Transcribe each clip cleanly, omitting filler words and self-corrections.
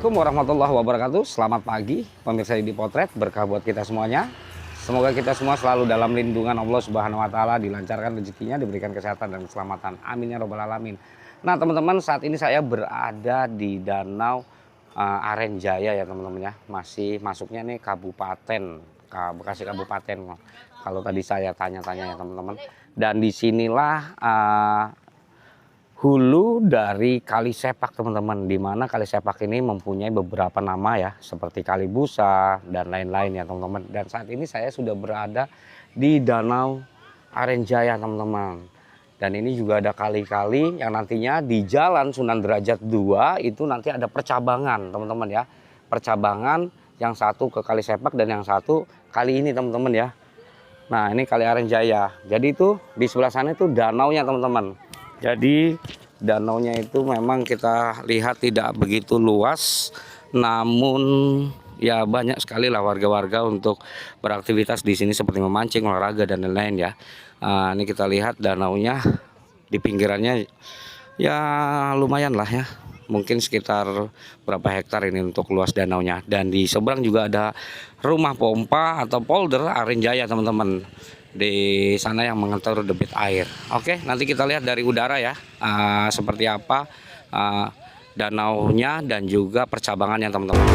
Assalamualaikum warahmatullahi wabarakatuh. Selamat pagi pemirsa di Potret, berkah buat kita semuanya. Semoga kita semua selalu dalam lindungan Allah Subhanahu wa taala, dilancarkan rezekinya, diberikan kesehatan dan keselamatan. Amin ya robbal alamin. Nah, teman-teman, saat ini saya berada di Danau Arenjaya ya, teman-teman ya. Masih masuknya nih Kabupaten Bekasi Kabupaten. Kalau tadi saya tanya-tanya ya, teman-teman. Dan disinilah hulu dari Kali Sepak, teman-teman, di mana Kali Sepak ini mempunyai beberapa nama ya, seperti Kali Busa dan lain-lain ya, teman-teman. Dan saat ini saya sudah berada di Danau Arenjaya, teman-teman. Dan ini juga ada kali-kali yang nantinya di Jalan Sunan Derajat 2 itu nanti ada percabangan, teman-teman ya. Percabangan yang satu ke Kali Sepak dan yang satu kali ini, teman-teman ya. Nah, ini Kali Arenjaya. Jadi itu di sebelah sana itu danaunya, teman-teman. Jadi danaunya itu memang kita lihat tidak begitu luas, namun ya banyak sekali lah warga-warga untuk beraktivitas di sini seperti memancing, olahraga dan lain-lain ya. Ini kita lihat danaunya di pinggirannya ya lumayan lah ya. Mungkin sekitar berapa hektar ini untuk luas danaunya. Dan di seberang juga ada rumah pompa atau polder Arenjaya, teman-teman. Di sana yang mengatur debit air. Oke, nanti kita lihat dari udara ya, seperti apa danaunya dan juga percabangannya, teman-teman.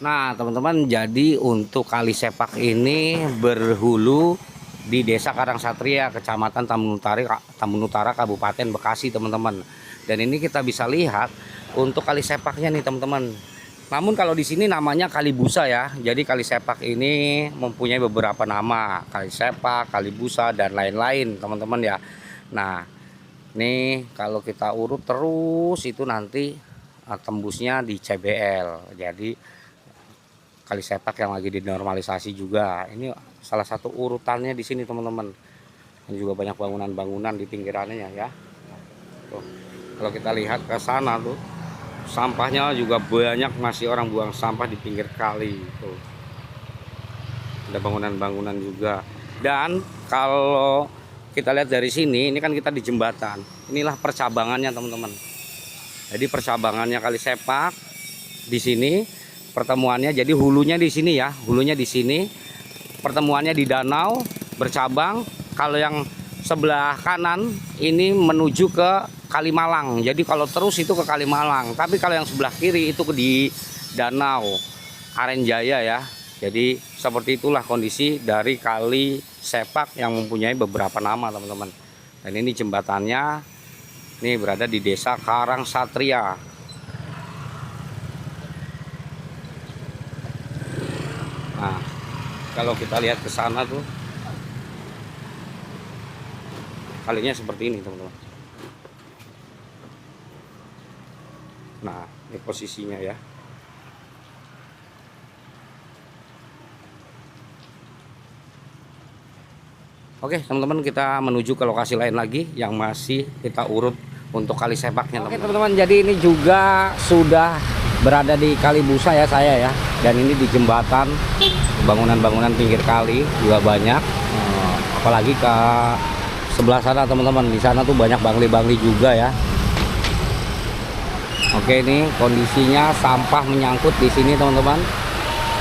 Nah, teman-teman, jadi untuk Kali Sepak ini berhulu di Desa Karangsatria, Kecamatan Tambun Utara, Kabupaten Bekasi, teman-teman. Dan ini kita bisa lihat untuk Kali Sepaknya nih, teman-teman. Namun kalau di sini namanya Kali Busa ya. Jadi Kali Sepak ini mempunyai beberapa nama, Kali Sepak, Kali Busa dan lain-lain, teman-teman ya. Nah, nih kalau kita urut terus itu nanti tembusnya di CBL. Jadi Kali Sepak yang lagi dinormalisasi juga. Ini salah satu urutannya di sini, teman-teman. Dan juga banyak bangunan-bangunan di pinggirannya ya. Tuh. Kalau kita lihat ke sana tuh, sampahnya juga banyak, masih orang buang sampah di pinggir kali. Tuh. Ada bangunan-bangunan juga. Dan kalau kita lihat dari sini, ini kan kita di jembatan. Inilah percabangannya, teman-teman. Jadi percabangannya Kali Sepak di sini. Pertemuannya jadi hulunya di sini ya, hulunya di sini, pertemuannya di danau bercabang. Kalau yang sebelah kanan ini menuju ke Kalimalang, jadi kalau terus itu ke Kalimalang. Tapi kalau yang sebelah kiri itu di Danau Arenjaya ya. Jadi seperti itulah kondisi dari Kali Sepak yang mempunyai beberapa nama, teman-teman. Dan ini jembatannya, ini berada di Desa Karangsatria. Nah, kalau kita lihat ke sana tuh kalinya seperti ini, teman-teman. Nah, ini posisinya ya. Oke, teman-teman, kita menuju ke lokasi lain lagi yang masih kita urut untuk Kali Sepaknya. Oke, teman-teman, jadi ini juga sudah berada di Kali Busa ya saya ya. Dan ini di jembatan, bangunan-bangunan pinggir kali juga banyak. Apalagi ke sebelah sana, teman-teman, di sana tuh banyak bangli-bangli juga ya. Oke, ini kondisinya sampah menyangkut di sini, teman-teman.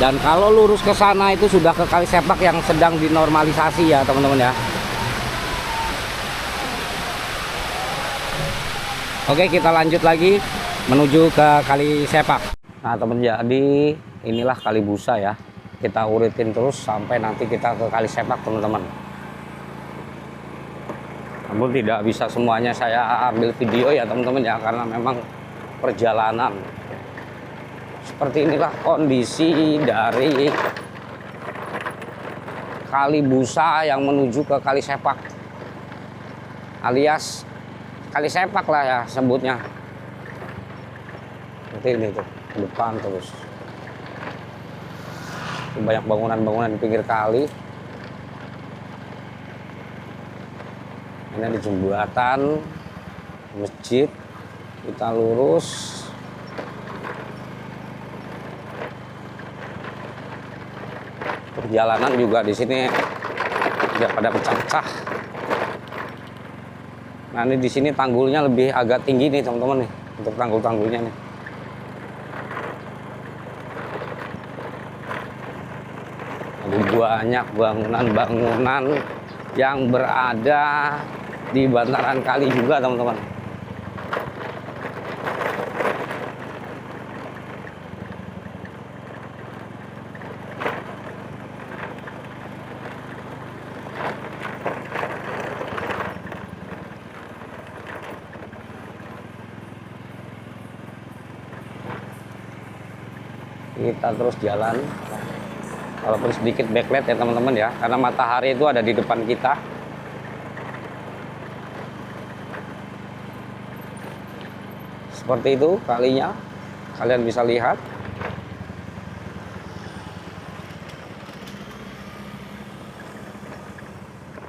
Dan kalau lurus ke sana itu sudah ke Kali Sepak yang sedang dinormalisasi ya, teman-teman ya. Oke, kita lanjut lagi menuju ke Kali Sepak. Nah, teman, jadi inilah Kali Busa ya. Kita uritin terus sampai nanti kita ke Kali Sepak, teman-teman. Namun tidak bisa semuanya saya ambil video ya, teman-teman ya, karena memang perjalanan. Seperti inilah kondisi dari Kali Busa yang menuju ke Kali Sepak, alias Kali Sepak lah ya sebutnya. Seperti ini tuh, ke depan terus. Banyak bangunan-bangunan di pinggir kali. Ini ada jembatan masjid, kita lurus. Perjalanan juga di sini udah pada pecah-pecah. Nah ini di sini tanggulnya lebih agak tinggi nih teman-teman nih, untuk tanggul-tanggulnya nih. Ada banyak bangunan-bangunan yang berada di bantaran kali juga teman-teman. Kita terus jalan, walaupun sedikit backlight ya teman-teman ya, karena matahari itu ada di depan kita. Seperti itu kalinya, kalian bisa lihat.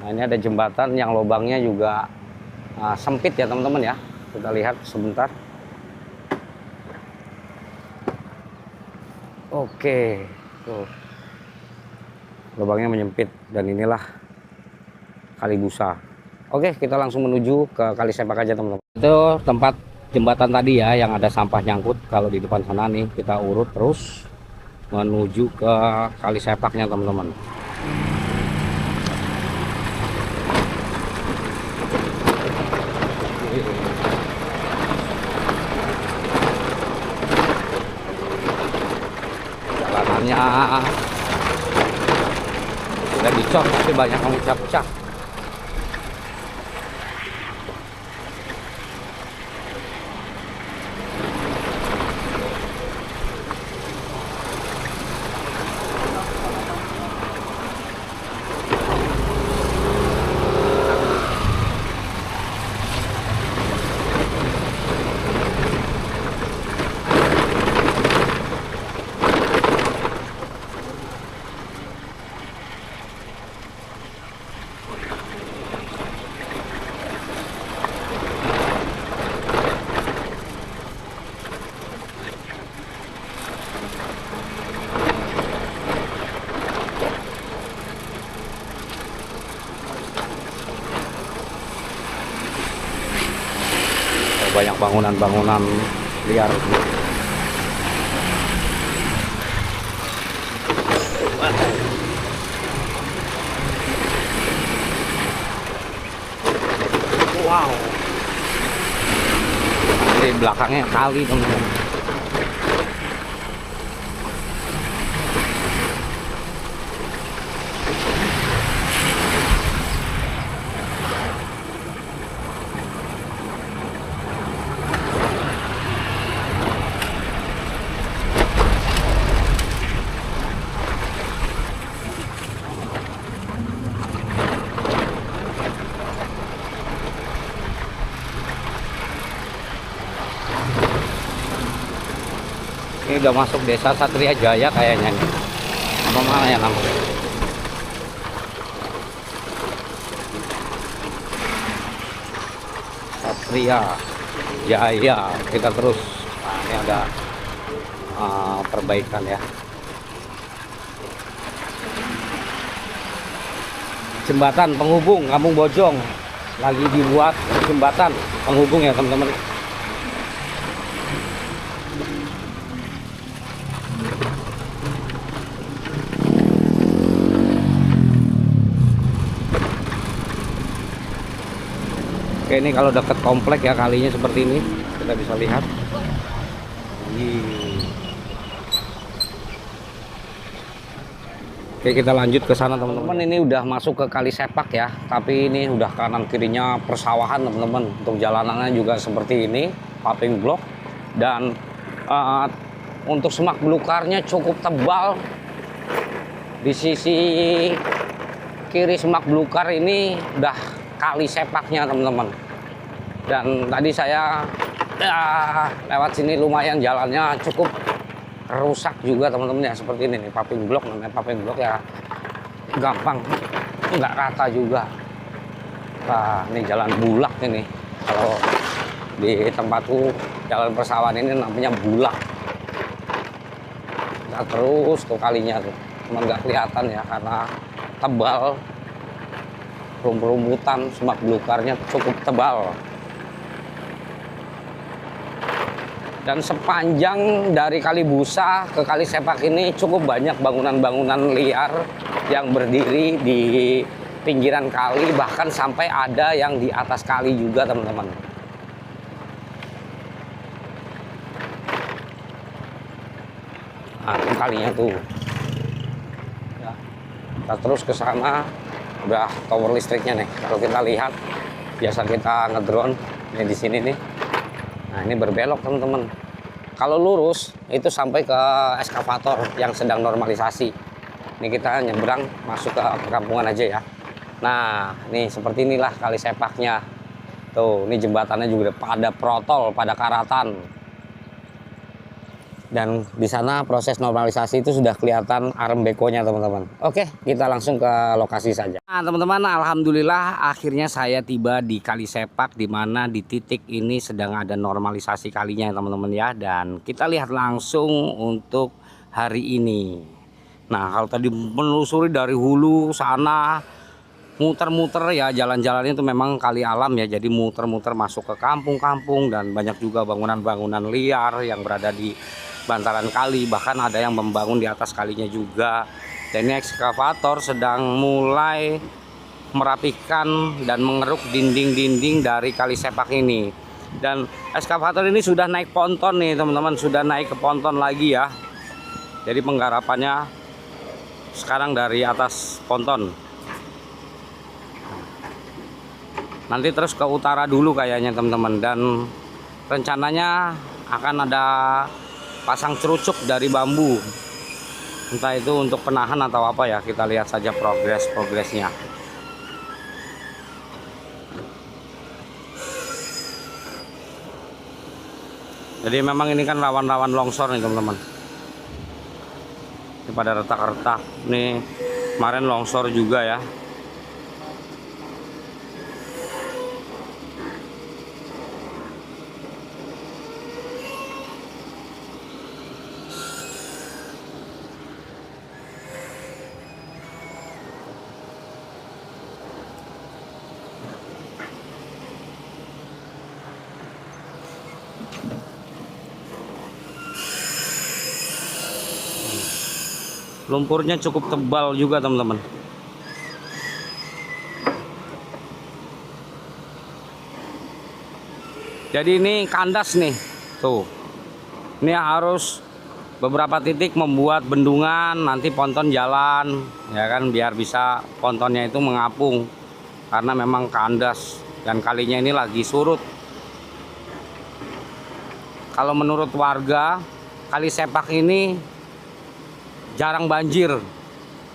Nah ini ada jembatan yang lubangnya juga sempit ya teman-teman ya, kita lihat sebentar. Oke, tuh lubangnya menyempit, dan inilah Kali Busa. Oke, kita langsung menuju ke Kali Sepak aja teman-teman. Itu tempat jembatan tadi ya, yang ada sampah nyangkut. Kalau di depan sana nih, kita urut terus menuju ke Kali Sepaknya teman-teman. Udah dicor tapi banyak yang pecah-pecah. Banyak bangunan-bangunan liar. Wow. Di belakangnya kali teman-teman. Ini udah masuk desa Satria Jaya kayaknya nih. Apa mana ya namanya? Satria Jaya. Kita terus. Nah, ini ada perbaikan ya. Jembatan penghubung Kampung Bojong lagi dibuat, jembatan penghubung ya teman-teman. Oke, ini kalau dekat komplek ya kalinya seperti ini, kita bisa lihat. Oke, kita lanjut ke sana teman-teman. Ini udah masuk ke Kali Sepak ya, tapi ini udah kanan kirinya persawahan teman-teman. Untuk jalanannya juga seperti ini, paving block, dan untuk semak belukarnya cukup tebal. Di sisi kiri semak belukar ini udah Kali Sepaknya teman-teman. Dan tadi saya lewat sini lumayan jalannya cukup rusak juga teman-teman ya, seperti ini nih paving block. Namanya paving block ya gampang nggak rata juga. Nah, ini jalan bulak ini. Kalau di tempatku jalan persawahan ini namanya bulak. Nah, terus tuh kalinya tuh, cuma nggak kelihatan ya karena tebal. Rumputan semak belukarnya cukup tebal. Dan sepanjang dari Kali Busa ke Kali Sepak ini cukup banyak bangunan-bangunan liar yang berdiri di pinggiran kali, bahkan sampai ada yang di atas kali juga teman-teman. Nah, ini kalinya tuh. Ya. Kita terus ke sana, udah tower listriknya nih. Kalau kita lihat, biasa kita ngedrone nih di sini nih. Nah, ini berbelok teman-teman. Kalau lurus itu sampai ke eskavator yang sedang normalisasi. Ini kita nyebrang masuk ke perkampungan aja ya. Nah, nih seperti inilah Kali Sepaknya. Tuh, ini jembatannya juga pada protol, pada karatan. Dan di sana proses normalisasi itu sudah kelihatan arem bekonya teman-teman. Oke, kita langsung ke lokasi saja. Nah teman-teman, alhamdulillah akhirnya saya tiba di Kali Sepak, di mana di titik ini sedang ada normalisasi kalinya teman-teman ya. Dan kita lihat langsung untuk hari ini. Nah, kalau tadi menelusuri dari hulu sana, muter-muter ya, jalan-jalannya itu memang kali alam ya, jadi muter-muter masuk ke kampung-kampung dan banyak juga bangunan-bangunan liar yang berada di bantaran kali, bahkan ada yang membangun di atas kalinya juga. Dan ini ekskavator sedang mulai merapikan dan mengeruk dinding-dinding dari Kali Sepak ini. Dan ekskavator ini sudah naik ponton nih teman-teman, sudah naik ke ponton lagi ya. Jadi penggarapannya sekarang dari atas ponton. Nanti terus ke utara dulu kayaknya teman-teman, dan rencananya akan ada pasang cerucuk dari bambu, entah itu untuk penahan atau apa ya. Kita lihat saja progresnya. Jadi memang ini kan rawan-rawan longsor nih teman-teman. Ini pada retak-retak nih, kemarin longsor juga ya. Lumpurnya cukup tebal juga teman-teman. Jadi ini kandas nih. Tuh. Ini harus beberapa titik membuat bendungan, nanti ponton jalan ya kan, biar bisa pontonnya itu mengapung. Karena memang kandas dan kalinya ini lagi surut. Kalau menurut warga, Kali Sepak ini jarang banjir.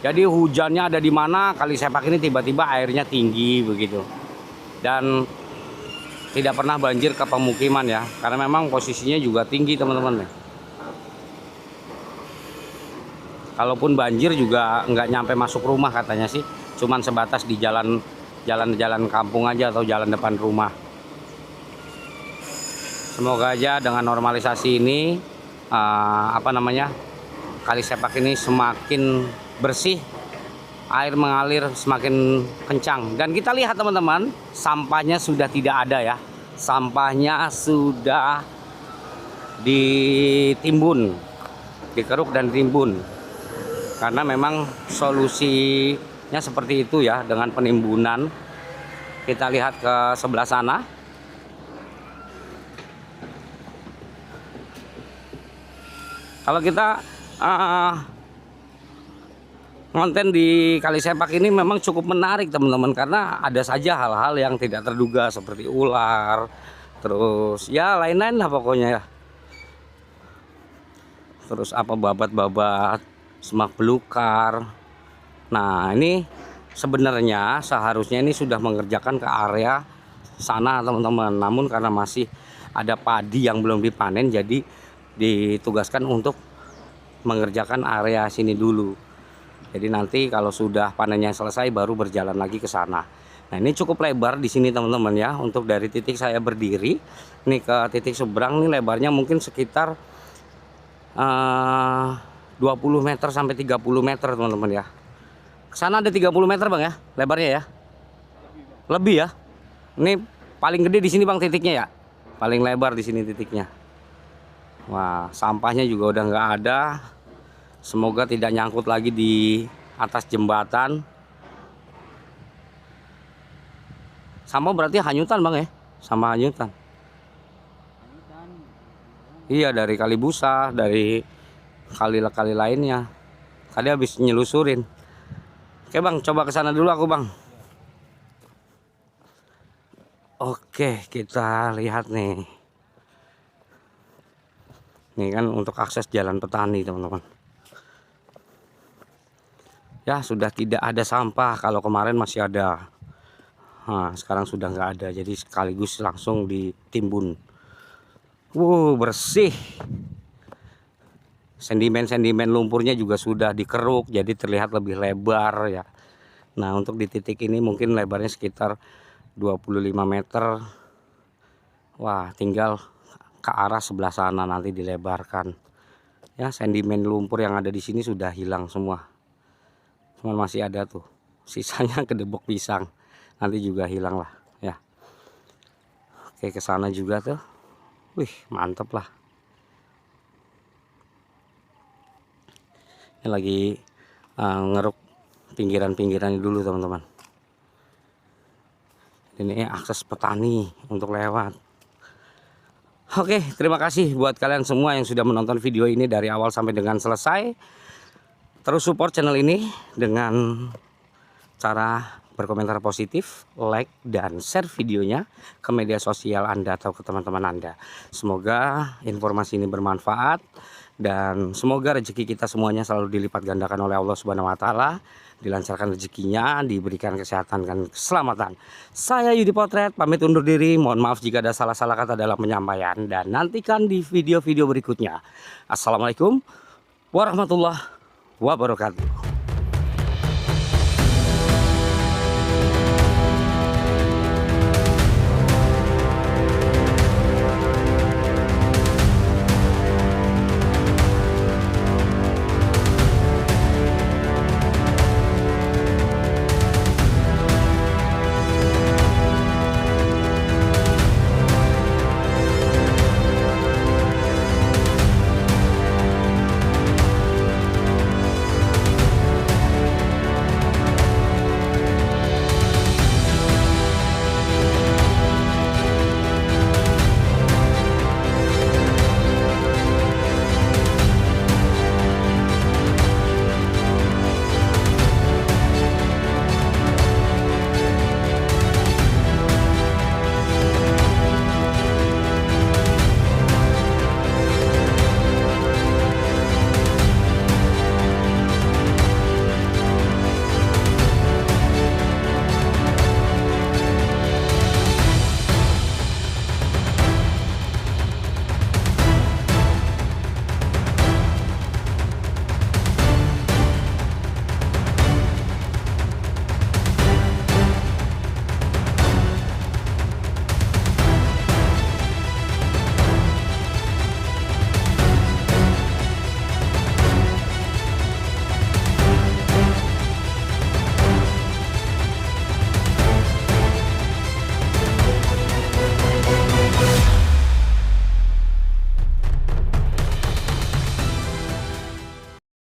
Jadi hujannya ada di mana, Kali Sepak ini tiba-tiba airnya tinggi begitu. Dan tidak pernah banjir ke pemukiman ya, karena memang posisinya juga tinggi teman-teman. Kalaupun banjir juga nggak nyampe masuk rumah katanya sih, cuman sebatas di jalan kampung aja atau jalan depan rumah. Semoga aja dengan normalisasi ini Kali Sepak ini semakin bersih, air mengalir semakin kencang. Dan kita lihat teman-teman, sampahnya sudah tidak ada ya. Sampahnya sudah ditimbun, dikeruk dan ditimbun. Karena memang solusinya seperti itu ya, dengan penimbunan. Kita lihat ke sebelah sana. Kalau kita konten di Kali Sepak ini memang cukup menarik teman-teman, karena ada saja hal-hal yang tidak terduga seperti ular, terus ya lain-lain lah pokoknya ya. Terus apa, babat-babat, semak belukar. Nah ini sebenarnya seharusnya ini sudah mengerjakan ke area sana teman-teman, namun karena masih ada padi yang belum dipanen, jadi ditugaskan untuk mengerjakan area sini dulu. Jadi nanti kalau sudah panennya selesai baru berjalan lagi ke sana. Nah, ini cukup lebar di sini teman-teman ya. Untuk dari titik saya berdiri nih ke titik seberang nih lebarnya mungkin sekitar 20 meter sampai 30 meter teman-teman ya. Kesana ada 30 meter Bang ya lebarnya ya. Lebih ya. Ini paling gede di sini Bang titiknya ya. Paling lebar di sini titiknya. Wah, sampahnya juga udah nggak ada. Semoga tidak nyangkut lagi di atas jembatan. Sama berarti hanyutan Bang ya. Sama hanyutan. Iya, dari kali busa, dari kali-kali lainnya. Tadi habis nyelusurin. Oke Bang, coba ke sana dulu aku Bang. Oke, kita lihat nih. Nih kan untuk akses jalan petani teman-teman. Ya sudah tidak ada sampah. Kalau kemarin masih ada. Nah, sekarang sudah nggak ada. Jadi sekaligus langsung ditimbun. Bersih. Sedimen-sedimen lumpurnya juga sudah dikeruk. Jadi terlihat lebih lebar ya. Nah untuk di titik ini mungkin lebarnya sekitar 25 meter. Wah, tinggal ke arah sebelah sana nanti dilebarkan. Ya, sedimen lumpur yang ada di sini sudah hilang semua. Cuman masih ada tuh. Sisanya kedebok pisang. Nanti juga hilang lah, ya. Oke, ke sana juga tuh. Wih, mantep lah. Ini lagi ngeruk pinggiran-pinggiran dulu, teman-teman. Ini akses petani untuk lewat. Oke, terima kasih buat kalian semua yang sudah menonton video ini dari awal sampai dengan selesai. Terus support channel ini dengan cara berkomentar positif, like dan share videonya ke media sosial Anda atau ke teman-teman Anda. Semoga informasi ini bermanfaat dan semoga rezeki kita semuanya selalu dilipat gandakan oleh Allah Subhanahu wa taala, dilancarkan rezekinya, diberikan kesehatan dan keselamatan. Saya Yudi Potret pamit undur diri. Mohon maaf jika ada salah-salah kata dalam penyampaian dan nantikan di video-video berikutnya. Assalamualaikum warahmatullahi wabarakatuh.